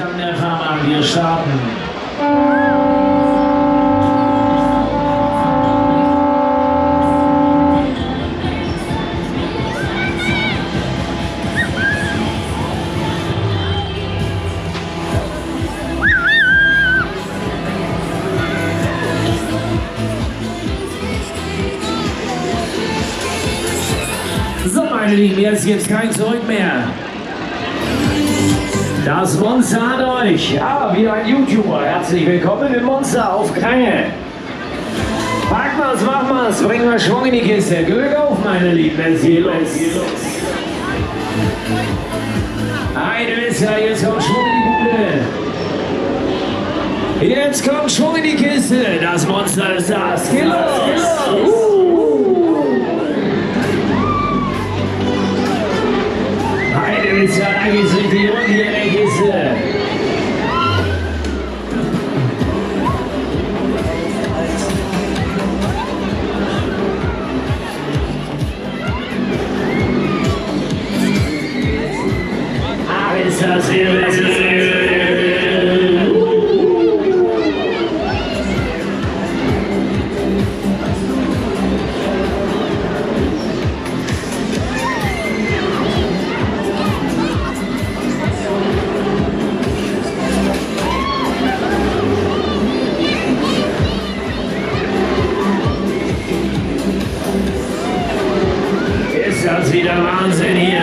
an der Fahrbahn, wir starten. So, meine Lieben, jetzt gibt's kein Zurück mehr. Das Monster hat euch. Ja, wie ein YouTuber. Herzlich willkommen im Monster auf Krange. Pack mal's, mach mal's, bring mal Schwung in die Kiste. Glück auf, meine Lieben, es geht los. Eine Wisser, jetzt kommt Schwung in die Bude. Jetzt kommt Schwung in die Kiste. Das Monster ist das. Geht los. Eine Wisser, da geht's richtig rund hier in der Kiste. Ist das hier, ist das wieder Wahnsinn hier.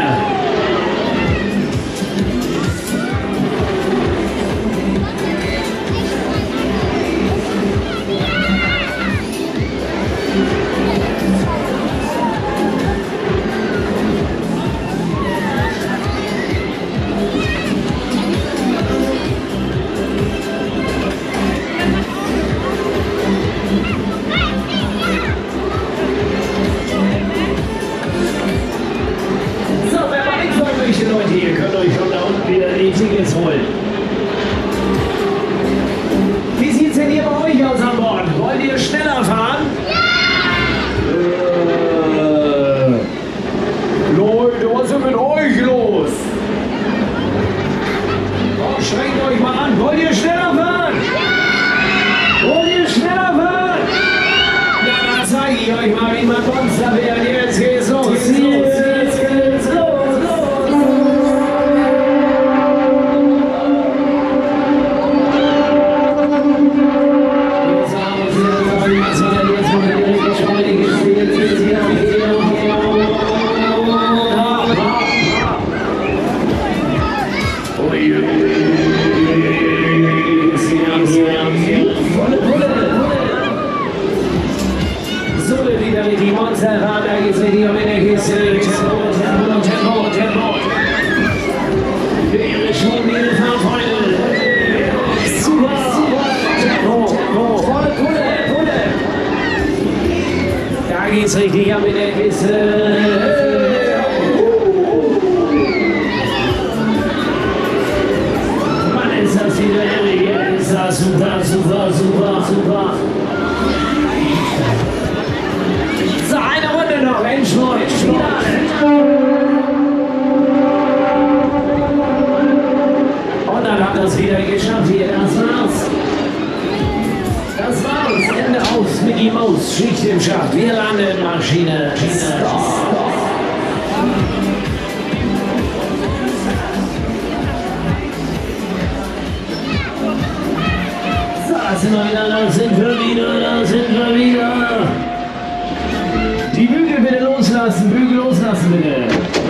Leute, ihr könnt euch von da unten wieder die Tickets holen. Wie sieht's denn hier bei euch aus an Bord? Wollt ihr schneller fahren? Ja! Leute, was ist denn mit euch los? Oh, schränkt euch mal an. Wollt ihr schneller fahren? Ja! Wollt ihr schneller fahren? Ja! Ja, dann zeige ich euch mal, wie man Monster wird. Jetzt geht's los. Jetzt geht's los. Die Monsterfahrt, da geht's richtig um in der Kiste. Tempo. Für ihre schwungende Fahrfreunde. Super. Tempo. Volle Pulle. Da geht's richtig um in der Kiste. Mann, ist das wieder irre. Ist das super. So, eine Runde noch, Endspurt. Und dann hat das wieder geschafft hier, das war's, Ende aus, Mickey Maus, Schicht im Schacht, wir landen, Maschine. So, da sind wir wieder. Die Bügel bitte loslassen, bitte.